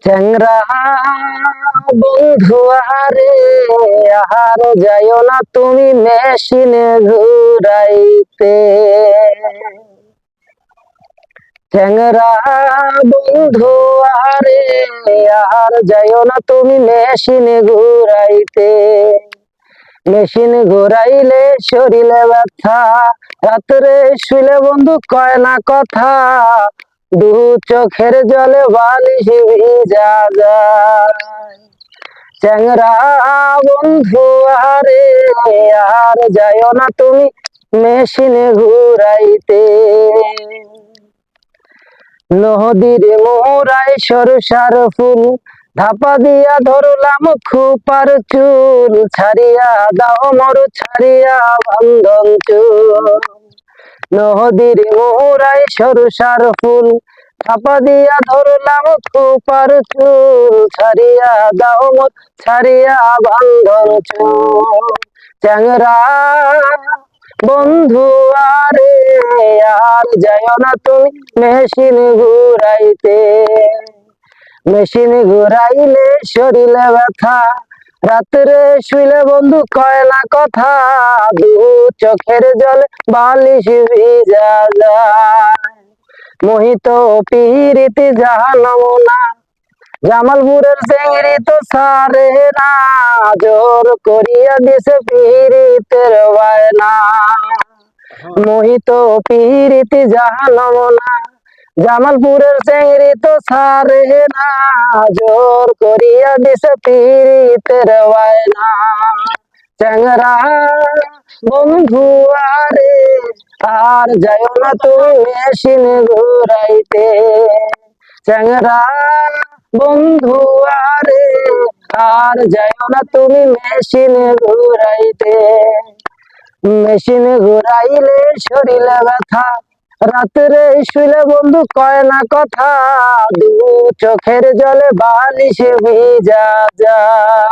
চ্যাংরা বন্ধু আহারে, আহার যাইও না তুমি মেশিনে ঘুরাইতে। চ্যাংরা বন্ধু আহারে, আহার যাইও না তুমি মেশিনে ঘুরাইতে। মেশিন ঘুরাইলে শরীরে ব্যথা, রাত্রে শুইলে বন্ধু কয় না কথা, দু চোখের জলে বালিশ ভিজা যায়। চ্যাংরা বন্ধু আহারে, আর যাইও না তুমি মেশিনে ঘুরাইতে। নদীর মোহরায় সরষার ফুল, ধাপা দিয়া ধরলাম খোপার চুল, ছাড়িয়া দাও মর ছাড়িয়া বান্ধন চুল। নদীর মোহরায় সরষার ফুল, ধাপা দিয়া ধরলাম খোপার চুল, ছাড়িয়া দাও মর ছাড়িয়া বান্ধন চুল। চ্যাংরা বন্ধু আরে, আর যাইও না তুমি মেশিন ঘুরাইতে। মেশিন ঘুরাইলে শরীরে ব্যথা, রাত্রে শুইলে বন্ধু কয় না কথা, দু চোখের জলে বালিশ ভিজা যায়। মোহিত পিরিতি জাহানম না, জামালপুরের চেংড়ি তো সারে না, জোর করিয়া দিছে পিরিতের বায়না। মোহিত পিরিতি জাহানম না, জামালপুরের চেংড়ি তো সারে না, জোর করিয়া দিছে পিরিতের বায়না। চ্যাংরা বন্ধু আরে, আর যাইও না তুমি মেশিন ঘুরাইতে। চ্যাংরা বন্ধু আরে, আর যাইও না তুমি মেশিন ঘুরাইতে। মেশিন ঘুরাইলে শরীরে ব্যথা, রাত্রে শুইলে বন্ধু কয় না কথা, দু চোখের জলে বালিশ ভিজা যায়।